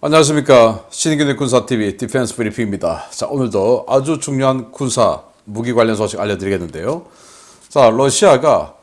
안녕하십니까. 신인균의 군사TV 디펜스 브리핑입니다. 자, 오늘도 아주 중요한 군사 무기 관련 소식 알려드리겠는데요. 자, 러시아가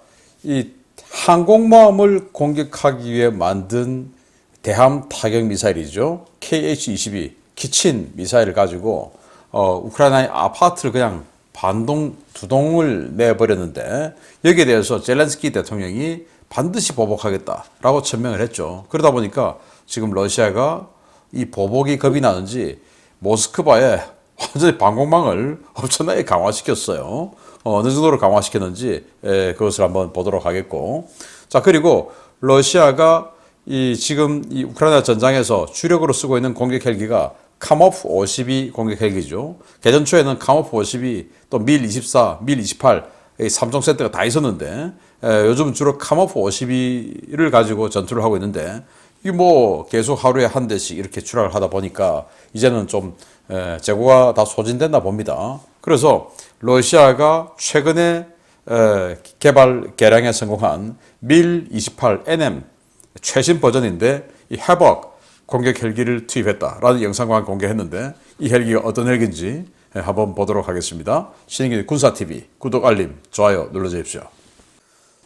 이 항공모함을 공격하기 위해 만든 대함 타격 미사일이죠. KH-22 키친 미사일을 가지고 우크라이나의 아파트를 그냥 반동 두 동을 내버렸는데, 여기에 대해서 젤렌스키 대통령이 반드시 보복하겠다라고 천명을 했죠. 그러다 보니까 지금 러시아가 이 보복이 겁이 나는지 모스크바에 완전히 방공망을 엄청나게 강화시켰어요. 어느 정도로 강화시켰는지 그것을 한번 보도록 하겠고, 자, 그리고 러시아가 지금 이 우크라이나 전장에서 주력으로 쓰고 있는 공격 헬기가 카모프 52 공격 헬기죠. 개전 초에는 카모프 52, 또 밀24, 밀28 3종 세트가 다 있었는데, 요즘 주로 카모프 52를 가지고 전투를 하고 있는데, 이 뭐 계속 하루에 한 대씩 이렇게 출하를 하다 보니까 이제는 좀 재고가 다 소진됐나 봅니다. 그래서 러시아가 최근에 개발 개량에 성공한 밀28NM 최신 버전인데, 이 해벅 공격 헬기를 투입했다라는 영상과 공개했는데, 이 헬기가 어떤 헬기인지 한번 보도록 하겠습니다. 신인균의 군사TV 구독, 알림, 좋아요 눌러주십시오.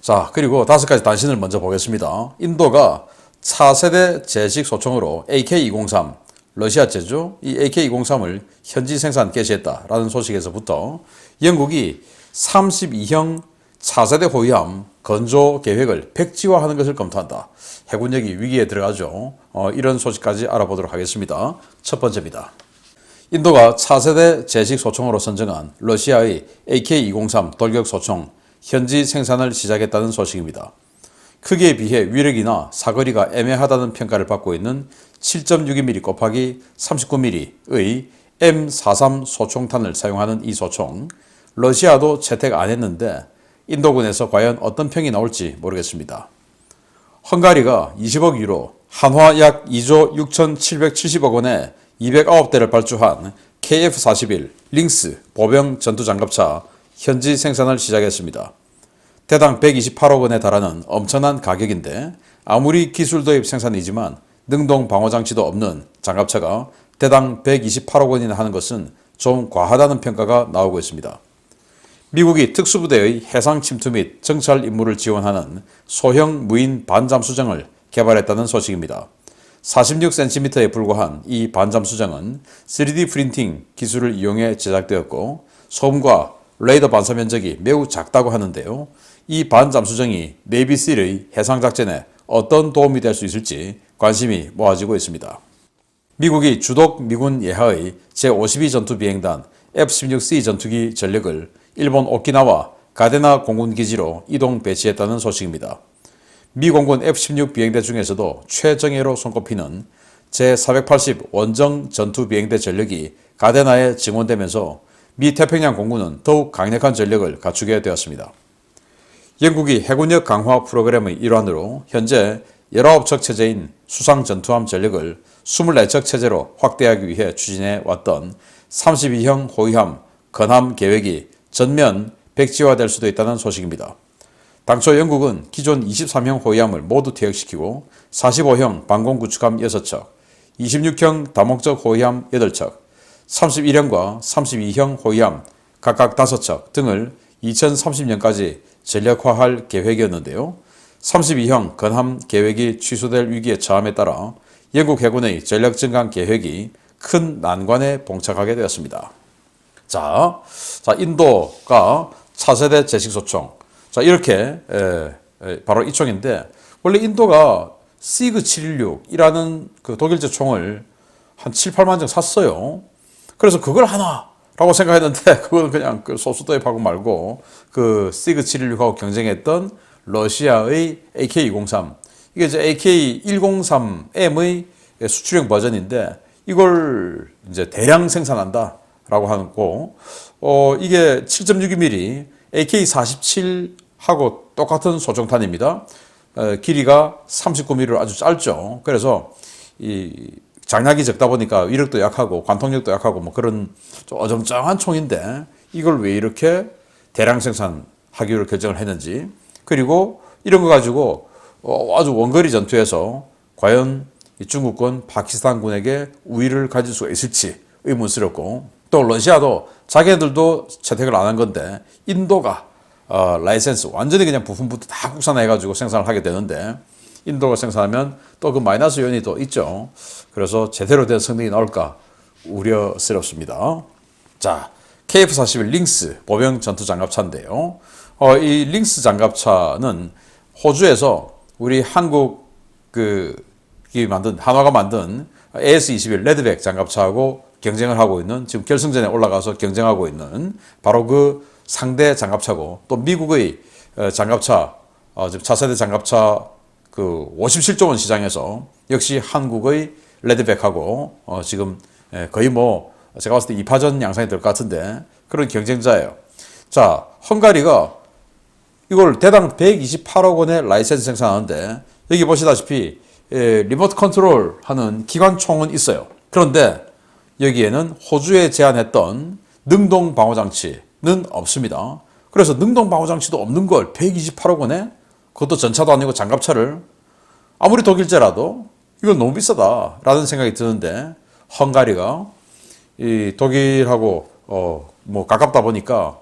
자, 그리고 5가지 단신을 먼저 보겠습니다. 인도가 차세대 제식 소총으로 AK-203, 러시아 제조 이 AK-203을 현지 생산 개시했다라는 소식에서부터 영국이 32형 차세대 호위함 건조 계획을 백지화하는 것을 검토한다. 해군력이 위기에 들어가죠. 이런 소식까지 알아보도록 하겠습니다. 첫 번째입니다. 인도가 차세대 제식 소총으로 선정한 러시아의 AK-203 돌격 소총 현지 생산을 시작했다는 소식입니다. 크기에 비해 위력이나 사거리가 애매하다는 평가를 받고 있는 7.62mm 곱하기 39mm의 M43 소총탄을 사용하는 이 소총, 러시아도 채택 안 했는데 인도군에서 과연 어떤 평이 나올지 모르겠습니다. 헝가리가 20억 유로, 한화 약 2조 6,770억 원에 209대를 발주한 KF-41 링스 보병 전투장갑차 현지 생산을 시작했습니다. 대당 128억 원에 달하는 엄청난 가격인데, 아무리 기술 도입 생산이지만 능동 방어장치도 없는 장갑차가 대당 128억 원이나 하는 것은 좀 과하다는 평가가 나오고 있습니다. 미국이 특수부대의 해상 침투 및 정찰 임무를 지원하는 소형 무인 반잠수정을 개발했다는 소식입니다. 46cm에 불과한 이 반잠수정은 3D 프린팅 기술을 이용해 제작되었고, 소음과 레이더 반사 면적이 매우 작다고 하는데요. 이 반잠수정이 네이비실의 해상작전에 어떤 도움이 될 수 있을지 관심이 모아지고 있습니다. 미국이 주독 미군 예하의 제52 전투비행단 F-16C 전투기 전력을 일본 오키나와 가데나 공군기지로 이동 배치했다는 소식입니다. 미 공군 F-16 비행대 중에서도 최정예로 손꼽히는 제480 원정 전투비행대 전력이 가데나에 증원되면서 미 태평양 공군은 더욱 강력한 전력을 갖추게 되었습니다. 영국이 해군력 강화 프로그램의 일환으로 현재 19척 체제인 수상 전투함 전력을 24척 체제로 확대하기 위해 추진해 왔던 32형 호위함 건함 계획이 전면 백지화될 수도 있다는 소식입니다. 당초 영국은 기존 23형 호위함을 모두 퇴역시키고 45형 방공구축함 6척, 26형 다목적 호위함 8척, 31형과 32형 호위함 각각 5척 등을 2030년까지 전력화할 계획이었는데요. 32형 건함 계획이 취소될 위기에 처함에 따라 영국 해군의 전력 증강 계획이 큰 난관에 봉착하게 되었습니다. 자, 인도가 차세대 제식소총. 자, 이렇게 바로 이 총인데, 원래 인도가 시그 716이라는 그 독일제 총을 한 7, 8만 정 샀어요. 그래서 그걸 하나라고 생각했는데, 그거는 그냥 그 소수 도입하고 말고 그 시그 716하고 경쟁했던 러시아의 AK-203, 이게 이제 AK-103M의 수출형 버전인데, 이걸 이제 대량 생산한다라고 하고, 이게 7.62mm AK-47하고 똑같은 소총탄입니다. 길이가 39mm로 아주 짧죠. 그래서 이 장약이 적다 보니까 위력도 약하고 관통력도 약하고 뭐 그런 좀 어정쩡한 총인데, 이걸 왜 이렇게 대량 생산하기로 결정을 했는지, 그리고 이런 거 가지고 아주 원거리 전투에서 과연 이 중국군, 파키스탄군에게 우위를 가질 수가 있을지 의문스럽고, 또 러시아도 자기네들도 채택을 안 한 건데 인도가 라이센스 완전히 그냥 부품부터 다 국산화해가지고 생산을 하게 되는데, 인도가 생산하면 또 그 마이너스 요인이 또 있죠. 그래서 제대로 된 성능이 나올까 우려스럽습니다. 자, KF-41 링스 보병 전투 장갑차인데요. 이 링스 장갑차는 호주에서 우리 한국 한화가 만든 AS-21 레드백 장갑차하고 경쟁을 하고 있는, 지금 결승전에 올라가서 경쟁하고 있는 바로 그 상대 장갑차고, 또 미국의 장갑차, 지금 차세대 장갑차 그 57조 원 시장에서 역시 한국의 레드백하고 지금 거의 뭐 제가 봤을 때 2파전 양상이 될 것 같은데 그런 경쟁자예요. 자, 헝가리가 이걸 대당 128억 원의 라이센스 생산하는데, 여기 보시다시피 리모트 컨트롤 하는 기관총은 있어요. 그런데 여기에는 호주에 제안했던 능동 방어 장치는 없습니다. 그래서 능동 방어 장치도 없는 걸 128억 원에, 그것도 전차도 아니고 장갑차를, 아무리 독일제라도 이건 너무 비싸다라는 생각이 드는데, 헝가리가 이 독일하고 뭐 가깝다 보니까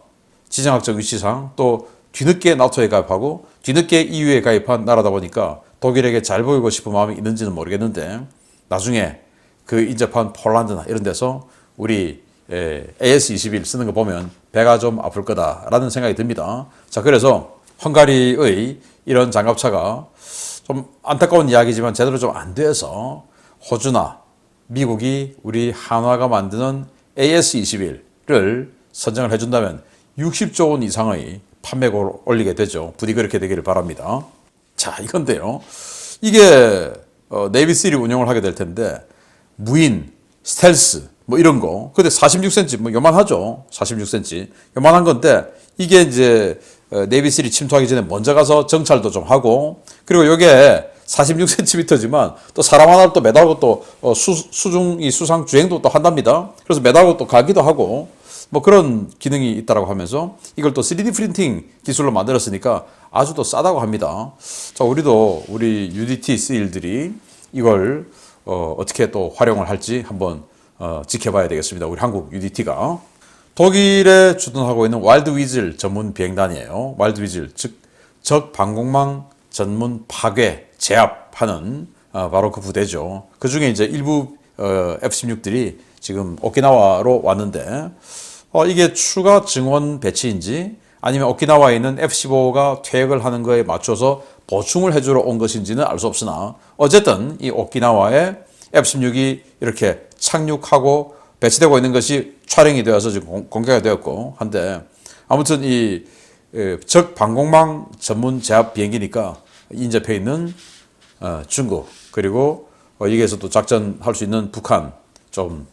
지정학적 위치상, 또 뒤늦게 나토에 가입하고 뒤늦게 EU에 가입한 나라다 보니까 독일에게 잘 보이고 싶은 마음이 있는지는 모르겠는데, 나중에 그 인접한 폴란드나 이런 데서 우리 AS-21 쓰는 거 보면 배가 좀 아플 거다라는 생각이 듭니다. 자, 그래서 헝가리의 이런 장갑차가 좀 안타까운 이야기지만 제대로 좀 안 돼서 호주나 미국이 우리 한화가 만드는 AS-21을 선정을 해준다면 60조 원 이상의 판매고를 올리게 되죠. 부디 그렇게 되기를 바랍니다. 자, 이건데요. 이게 네이비3를 운영을 하게 될 텐데, 무인, 스텔스 뭐 이런 거, 근데 46cm 뭐 요만하죠. 46cm 요만한 건데, 이게 이제 네이비3 침투하기 전에 먼저 가서 정찰도 좀 하고, 그리고 요게 46cm지만 또 사람 하나를 또 매달고 또 수상 주행도 또 한답니다. 그래서 매달고 또 가기도 하고 뭐 그런 기능이 있다라고 하면서, 이걸 또 3D 프린팅 기술로 만들었으니까 아주 또 싸다고 합니다. 자, 우리도 우리 UDT 세일들이 이걸 어떻게 또 활용을 할지 한번 지켜봐야 되겠습니다. 우리 한국 UDT가 독일에 주둔하고 있는 와일드 위즐 전문 비행단이에요. 와일드 위즐, 즉 적 방공망 전문 파괴 제압하는 바로 그 부대죠. 그 중에 이제 일부 F-16들이 지금 오키나와로 왔는데, 이게 추가 증원 배치인지 아니면 오키나와에 있는 F-15가 퇴역을 하는 거에 맞춰서 보충을 해주러 온 것인지는 알 수 없으나, 어쨌든 이 오키나와에 F-16이 이렇게 착륙하고 배치되고 있는 것이 촬영이 되어서 지금 공개가 되었고 한데, 아무튼 이 적 방공망 전문 제압 비행기니까 인접해 있는 중국, 그리고 여기에서도 작전할 수 있는 북한 좀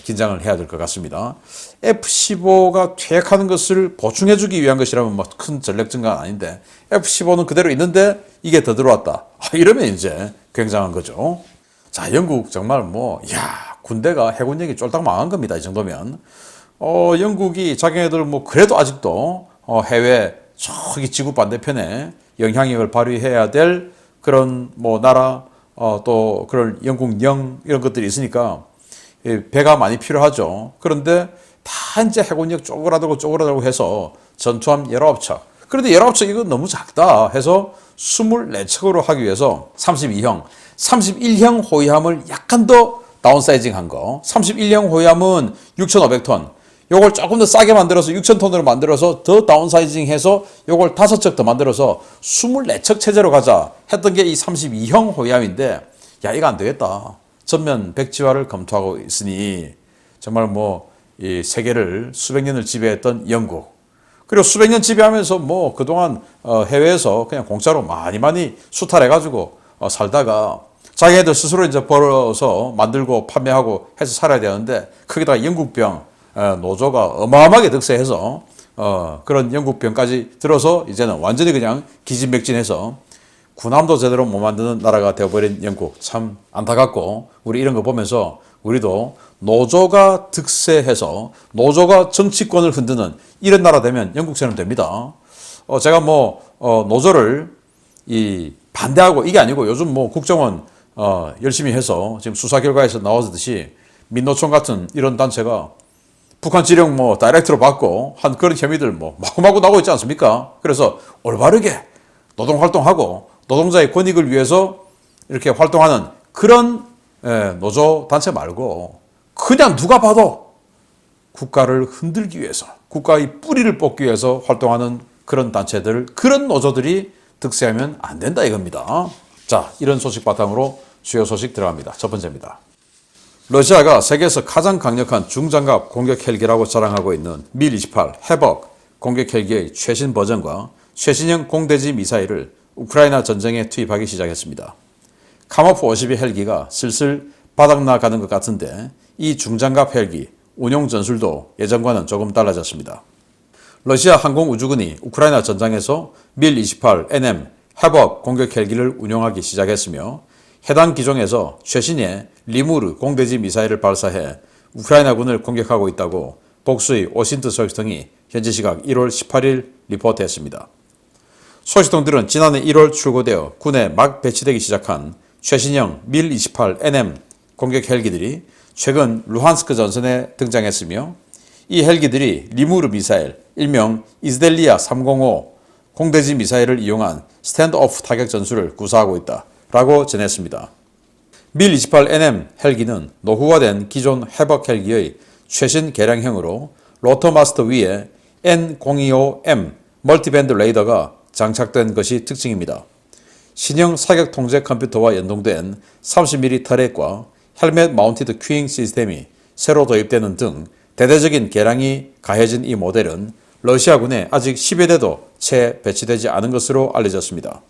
긴장을 해야 될 것 같습니다. F-15가 퇴역하는 것을 보충해주기 위한 것이라면 뭐 큰 전력 증가는 아닌데, F-15는 그대로 있는데 이게 더 들어왔다. 이러면 이제 굉장한 거죠. 자, 영국 정말 뭐, 군대가 해군력이 쫄딱 망한 겁니다. 이 정도면. 영국이 자기네들 뭐 그래도 아직도 해외 저기 지구 반대편에 영향력을 발휘해야 될 그런 뭐 나라, 또 그런 영국령 이런 것들이 있으니까 배가 많이 필요하죠. 그런데 다 이제 해군력 쪼그라들고 해서 전투함 19척. 그런데 19척 이거 너무 작다 해서 24척으로 하기 위해서 32형, 31형 호위함을 약간 더 다운사이징 한 거. 31형 호위함은 6,500톤. 요걸 조금 더 싸게 만들어서 6,000톤으로 만들어서 더 다운사이징 해서 요걸 5척 더 만들어서 24척 체제로 가자 했던 게 이 32형 호위함인데, 이거 안 되겠다. 전면 백지화를 검토하고 있으니 정말 뭐 이 세계를 수백 년을 지배했던 영국, 그리고 수백 년 지배하면서 뭐 그동안 해외에서 그냥 공짜로 많이 수탈해가지고 살다가 자기네들 스스로 이제 벌어서 만들고 판매하고 해서 살아야 되는데, 거기다가 영국병 노조가 어마어마하게 득세해서 그런 영국병까지 들어서 이제는 완전히 그냥 기진맥진해서 군함도 제대로 못 만드는 나라가 되어버린 영국, 참 안타깝고, 우리 이런 거 보면서 우리도 노조가 득세해서 노조가 정치권을 흔드는 이런 나라 되면 영국처럼 됩니다. 제가 뭐 노조를 반대하고 이게 아니고, 요즘 뭐 국정원 열심히 해서 지금 수사 결과에서 나왔듯이 민노총 같은 이런 단체가 북한 지령 다이렉트로 받고 한 그런 혐의들 마구마구 나오고 있지 않습니까? 그래서 올바르게 노동 활동하고 노동자의 권익을 위해서 이렇게 활동하는 그런 노조 단체 말고 그냥 누가 봐도 국가를 흔들기 위해서 국가의 뿌리를 뽑기 위해서 활동하는 그런 단체들, 그런 노조들이 득세하면 안 된다 이겁니다. 자, 이런 소식 바탕으로 주요 소식 들어갑니다. 첫 번째입니다. 러시아가 세계에서 가장 강력한 중장갑 공격 헬기라고 자랑하고 있는 밀-28 해벅 공격 헬기의 최신 버전과 최신형 공대지 미사일을 우크라이나 전쟁에 투입하기 시작했습니다. 카모프 52 헬기가 슬슬 바닥나가는 것 같은데 이 중장갑 헬기 운용 전술도 예전과는 조금 달라졌습니다. 러시아 항공우주군이 우크라이나 전장에서 밀-28NM 해벅 공격 헬기를 운용하기 시작했으며 해당 기종에서 최신의 리무르 공대지 미사일을 발사해 우크라이나군을 공격하고 있다고 복수의 오신트 소식통이 현지 시각 1월 18일 리포트했습니다. 소식통들은 지난해 1월 출고되어 군에 막 배치되기 시작한 최신형 밀-28NM 공격 헬기들이 최근 루한스크 전선에 등장했으며 이 헬기들이 리무르 미사일, 일명 이즈델리아 305 공대지 미사일을 이용한 스탠드오프 타격 전술을 구사하고 있다라고 전했습니다. 밀-28NM 헬기는 노후화된 기존 해벅 헬기의 최신 개량형으로 로터마스터 위에 N025M 멀티밴드 레이더가 장착된 것이 특징입니다. 신형 사격 통제 컴퓨터와 연동된 30mm 터렛과 헬멧 마운티드 큐잉 시스템이 새로 도입되는 등 대대적인 개량이 가해진 이 모델은 러시아군에 아직 10여 대도 채 배치되지 않은 것으로 알려졌습니다.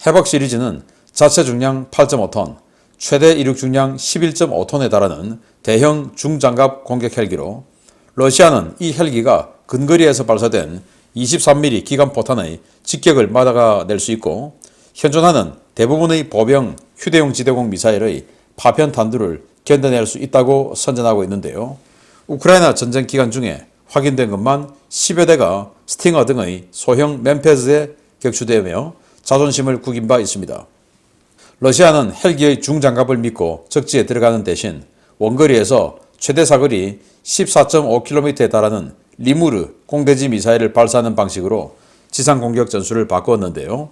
해벅 시리즈는 자체 중량 8.5톤, 최대 이륙 중량 11.5톤에 달하는 대형 중장갑 공격 헬기로 러시아는 이 헬기가 근거리에서 발사된 23mm 기관 포탄의 직격을 막아낼 수 있고 현존하는 대부분의 보병 휴대용 지대공 미사일의 파편 탄두를 견뎌낼 수 있다고 선전하고 있는데요. 우크라이나 전쟁 기간 중에 확인된 것만 10여 대가 스팅어 등의 소형 맨패드에 격추되며 자존심을 구긴 바 있습니다. 러시아는 헬기의 중장갑을 믿고 적지에 들어가는 대신 원거리에서 최대 사거리 14.5km에 달하는 리무르 공대지 미사일을 발사하는 방식으로 지상 공격 전술을 바꾸었는데요.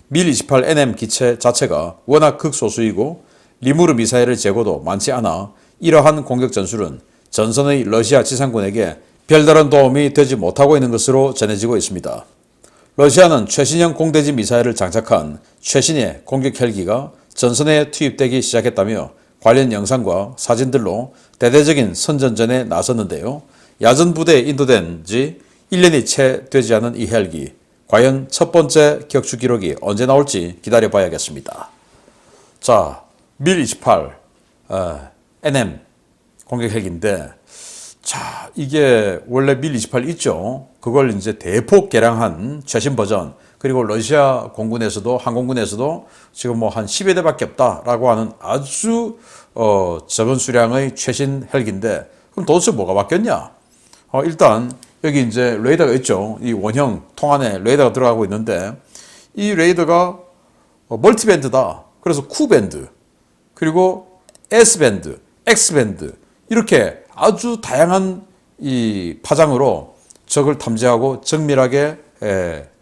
밀-28NM 기체 자체가 워낙 극소수이고 리무르 미사일의 재고도 많지 않아 이러한 공격 전술은 전선의 러시아 지상군에게 별다른 도움이 되지 못하고 있는 것으로 전해지고 있습니다. 러시아는 최신형 공대지 미사일을 장착한 최신의 공격 헬기가 전선에 투입되기 시작했다며 관련 영상과 사진들로 대대적인 선전전에 나섰는데요. 야전 부대에 인도된 지 1년이 채 되지 않은 이 헬기, 과연 첫 번째 격추 기록이 언제 나올지 기다려봐야겠습니다. 자, 밀-28 NM 공격 헬기인데, 자, 이게 원래 밀-28 있죠. 그걸 이제 대폭 개량한 최신 버전, 그리고 러시아 공군에서도 항공군에서도 지금 한 10여 대밖에 없다라고 하는 아주 적은 수량의 최신 헬기인데, 그럼 도대체 뭐가 바뀌었냐? 일단 여기 이제 레이더가 있죠. 이 원형 통 안에 레이더가 들어가고 있는데 이 레이더가 멀티밴드다. 그래서 Q밴드, 그리고 S밴드, X밴드 이렇게 아주 다양한 이 파장으로 적을 탐지하고 정밀하게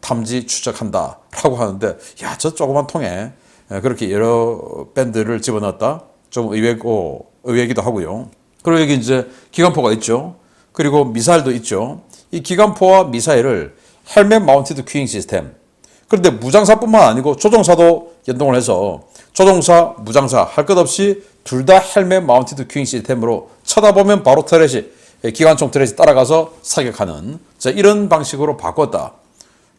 탐지 추적한다라고 하는데, 야, 저 조그만 통에 그렇게 여러 밴드를 집어넣었다. 좀 의외기도 하고요. 그리고 여기 이제 기관포가 있죠. 그리고 미사일도 있죠. 이 기관포와 미사일을 헬멧 마운티드 큐잉 시스템. 그런데 무장사뿐만 아니고 조종사도 연동을 해서 조종사, 무장사 할 것 없이 둘 다 헬멧 마운티드 큐잉 시스템으로 쳐다보면 바로 터렛이, 기관총 터렛이 따라가서 사격하는, 자, 이런 방식으로 바꿨다.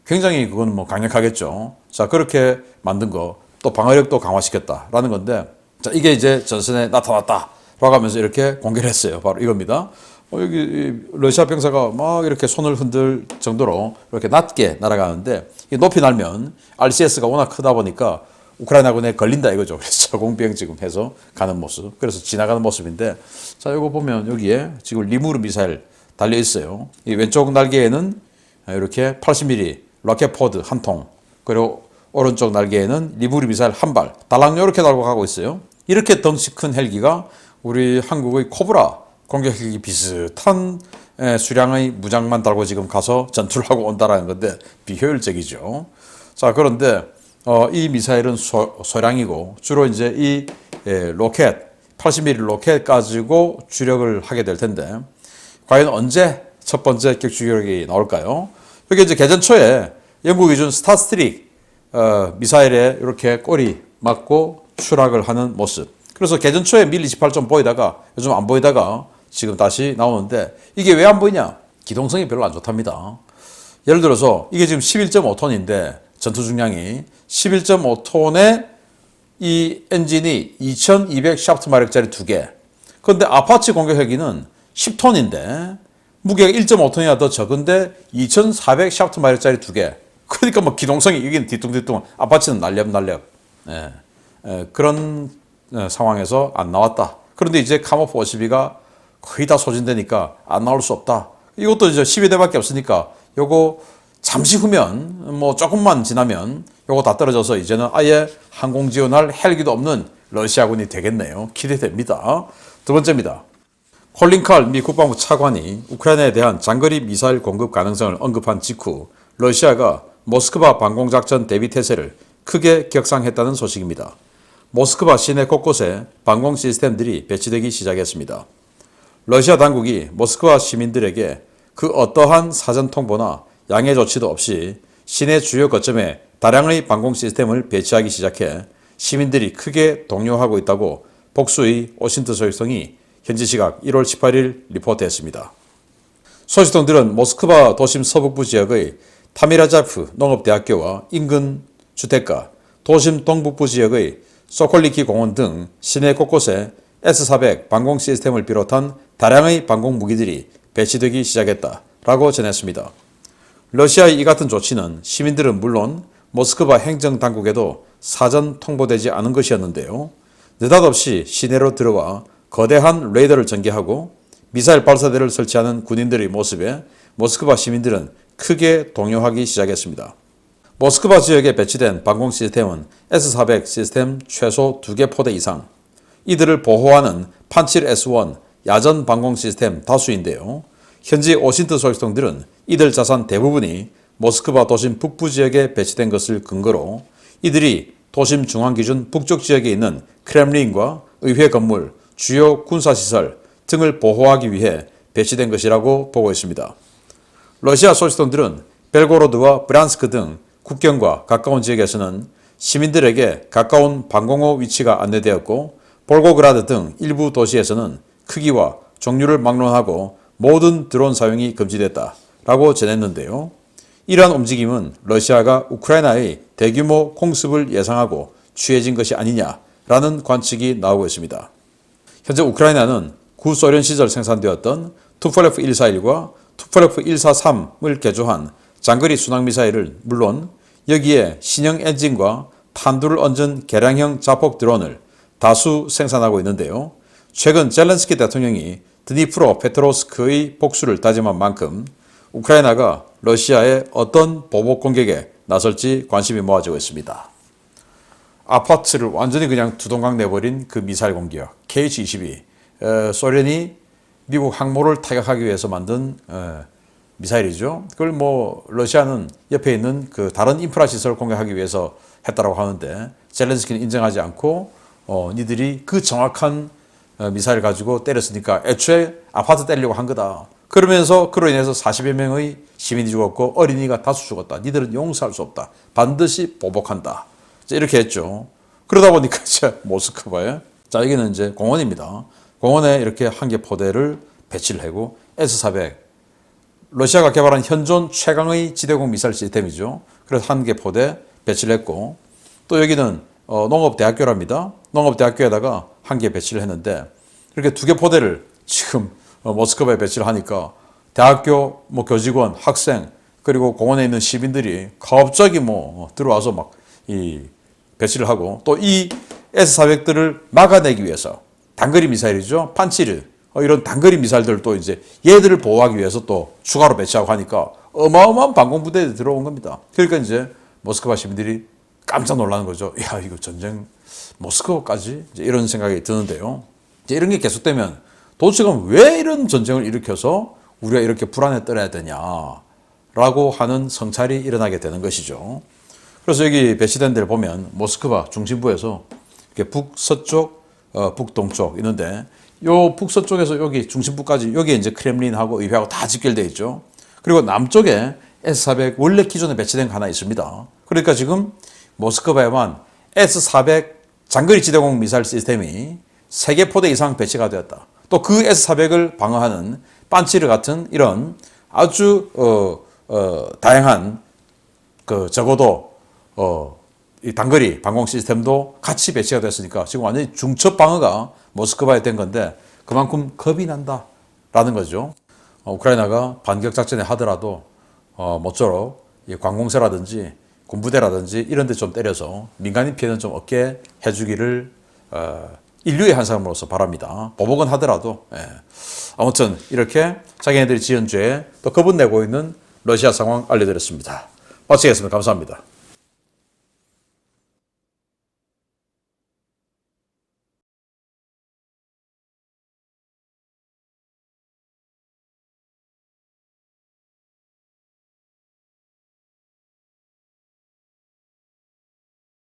굉장히 그건 강력하겠죠. 자, 그렇게 만든 거, 또 방어력도 강화시켰다라는 건데, 자, 이게 이제 전선에 나타났다. 라고 하면서 이렇게 공개를 했어요. 바로 이겁니다. 여기 러시아 병사가 막 이렇게 손을 흔들 정도로 이렇게 낮게 날아가는데, 높이 날면 RCS가 워낙 크다 보니까 우크라이나군에 걸린다 이거죠. 그래서 저공비행 지금 해서 가는 모습. 그래서 지나가는 모습인데, 자, 이거 보면 여기에 지금 리무르 미사일 달려 있어요. 이 왼쪽 날개에는 이렇게 80mm 로켓 포드 한 통, 그리고 오른쪽 날개에는 리브리 미사일 한 발, 달랑 이렇게 달고 가고 있어요. 이렇게 덩치 큰 헬기가 우리 한국의 코브라 공격 헬기 비슷한 수량의 무장만 달고 지금 가서 전투를 하고 온다라는 건데 비효율적이죠. 자, 그런데 이 미사일은 소량이고 주로 이제 이 로켓 80mm 로켓 가지고 주력을 하게 될 텐데 과연 언제 첫 번째 격추기록이 나올까요? 여기 이제 개전 초에 영국이 준 스타스트릭 미사일에 이렇게 꼬리 맞고 추락을 하는 모습. 그래서 개전 초에 밀28 좀 보이다가 요즘 안 보이다가 지금 다시 나오는데 이게 왜 안 보이냐? 기동성이 별로 안 좋답니다. 예를 들어서 이게 지금 11.5톤인데 전투 중량이 11.5톤에 이 엔진이 2200 샤프트 마력짜리 2개. 그런데 아파치 공격 헬기는 10톤인데 무게가 1.5톤이나 더 적은데 2400 샤프트 마력짜리 2개. 그러니까 뭐 기동성이 여기는 뒤뚱뒤뚱, 아파치는 날렵날렵. 그런 상황에서 안 나왔다. 그런데 이제 카모프 52가 거의 다 소진되니까 안 나올 수 없다. 이것도 이제 12대밖에 없으니까 요거 잠시 후면 뭐 조금만 지나면 요거 다 떨어져서 이제는 아예 항공 지원할 헬기도 없는 러시아군이 되겠네요. 기대됩니다. 두 번째입니다. 콜린 칼 미 국방부 차관이 우크라이나에 대한 장거리 미사일 공급 가능성을 언급한 직후 러시아가 모스크바 방공작전 대비 태세를 크게 격상했다는 소식입니다. 모스크바 시내 곳곳에 방공 시스템들이 배치되기 시작했습니다. 러시아 당국이 모스크바 시민들에게 그 어떠한 사전 통보나 양해 조치도 없이 시내 주요 거점에 다량의 방공 시스템을 배치하기 시작해 시민들이 크게 동요하고 있다고 복수의 오신트 소식통이 현지 시각 1월 18일 리포트했습니다. 소식통들은 모스크바 도심 서북부 지역의 타미라자프 농업대학교와 인근 주택가, 도심 동북부 지역의 소콜리키 공원 등 시내 곳곳에 S-400 방공 시스템을 비롯한 다량의 방공 무기들이 배치되기 시작했다라고 전했습니다. 러시아의 이 같은 조치는 시민들은 물론 모스크바 행정당국에도 사전 통보되지 않은 것이었는데요. 느닷없이 시내로 들어와 거대한 레이더를 전개하고 미사일 발사대를 설치하는 군인들의 모습에 모스크바 시민들은 크게 동요하기 시작했습니다. 모스크바 지역에 배치된 방공 시스템은 S-400 시스템 최소 2개 포대 이상, 이들을 보호하는 판칠 S-1 야전 방공 시스템 다수인데요. 현지 오신트 소식통들은 이들 자산 대부분이 모스크바 도심 북부 지역에 배치된 것을 근거로 이들이 도심 중앙 기준 북쪽 지역에 있는 크렘린과 의회 건물, 주요 군사시설 등을 보호하기 위해 배치된 것이라고 보고 있습니다. 러시아 소식통들은 벨고로드와 브란스크 등 국경과 가까운 지역에서는 시민들에게 가까운 방공호 위치가 안내되었고 볼고그라드 등 일부 도시에서는 크기와 종류를 막론하고 모든 드론 사용이 금지됐다라고 전했는데요. 이러한 움직임은 러시아가 우크라이나의 대규모 공습을 예상하고 취해진 것이 아니냐라는 관측이 나오고 있습니다. 현재 우크라이나는 구소련 시절 생산되었던 투폴레프 141과 투폴레프 143을 개조한 장거리 순항미사일을 물론 여기에 신형 엔진과 탄두를 얹은 개량형 자폭 드론을 다수 생산하고 있는데요. 최근 젤렌스키 대통령이 드니프로 페트로스크의 복수를 다짐한 만큼 우크라이나가 러시아의 어떤 보복 공격에 나설지 관심이 모아지고 있습니다. 아파트를 완전히 그냥 두동강 내버린 그 미사일 공격 KH-22 소련이 미국 항모를 타격하기 위해서 만든 미사일이죠. 그걸 뭐 러시아는 옆에 있는 그 다른 인프라 시설을 공격하기 위해서 했다라고 하는데 젤렌스키는 인정하지 않고 니들이 그 정확한 미사일 가지고 때렸으니까 애초에 아파트 때리려고 한 거다. 그러면서 그로 인해서 40여 명의 시민이 죽었고 어린이가 다수 죽었다. 니들은 용서할 수 없다. 반드시 보복한다. 이렇게 했죠. 그러다 보니까 이제 모스크바에 자 여기는 이제 공원입니다. 공원에 이렇게 한 개 포대를 배치를 하고 S-400 러시아가 개발한 현존 최강의 지대공 미사일 시스템이죠. 그래서 한 개 포대 배치를 했고 또 여기는 농업대학교랍니다. 농업대학교에다가 한 개 배치를 했는데 이렇게 2개 포대를 지금 모스크바에 배치를 하니까 대학교 뭐 교직원, 학생 그리고 공원에 있는 시민들이 갑자기 뭐 들어와서 막 이 배치를 하고 또 이 S-400들을 막아내기 위해서 단거리 미사일이죠. 판치르 이런 단거리 미사일들을 또 이제 얘들을 보호하기 위해서 또 추가로 배치하고 하니까 어마어마한 방공부대들이 들어온 겁니다. 그러니까 이제 모스크바 시민들이 깜짝 놀라는 거죠. 야, 이거 전쟁 모스크바까지 이제 이런 생각이 드는데요. 이제 이런 게 계속되면 도대체 그럼 왜 이런 전쟁을 일으켜서 우리가 이렇게 불안에 떨어야 되냐라고 하는 성찰이 일어나게 되는 것이죠. 그래서 여기 배치된 데를 보면 모스크바 중심부에서 이렇게 북서쪽, 북동쪽 있는데 요 북서쪽에서 여기 중심부까지 여기에 이제 크렘린하고 의회하고 다 직결되어 있죠. 그리고 남쪽에 S-400 원래 기존에 배치된 거 하나 있습니다. 그러니까 지금 모스크바에만 S-400 장거리 지대공 미사일 시스템이 3개 포대 이상 배치가 되었다. 또 그 S-400을 방어하는 반치르 같은 이런 아주 다양한 적어도 이 단거리 방공 시스템도 같이 배치가 됐으니까 지금 완전히 중첩 방어가 모스크바에 된 건데 그만큼 겁이 난다라는 거죠. 우크라이나가 반격 작전을 하더라도 모쪼록 이 관공서라든지 군부대라든지 이런 데 좀 때려서 민간인 피해는 좀 없게 해주기를 인류의 한 사람으로서 바랍니다. 보복은 하더라도. 아무튼 이렇게 자기네들이 지은 죄에 또 겁은 내고 있는 러시아 상황 알려드렸습니다. 마치겠습니다. 감사합니다.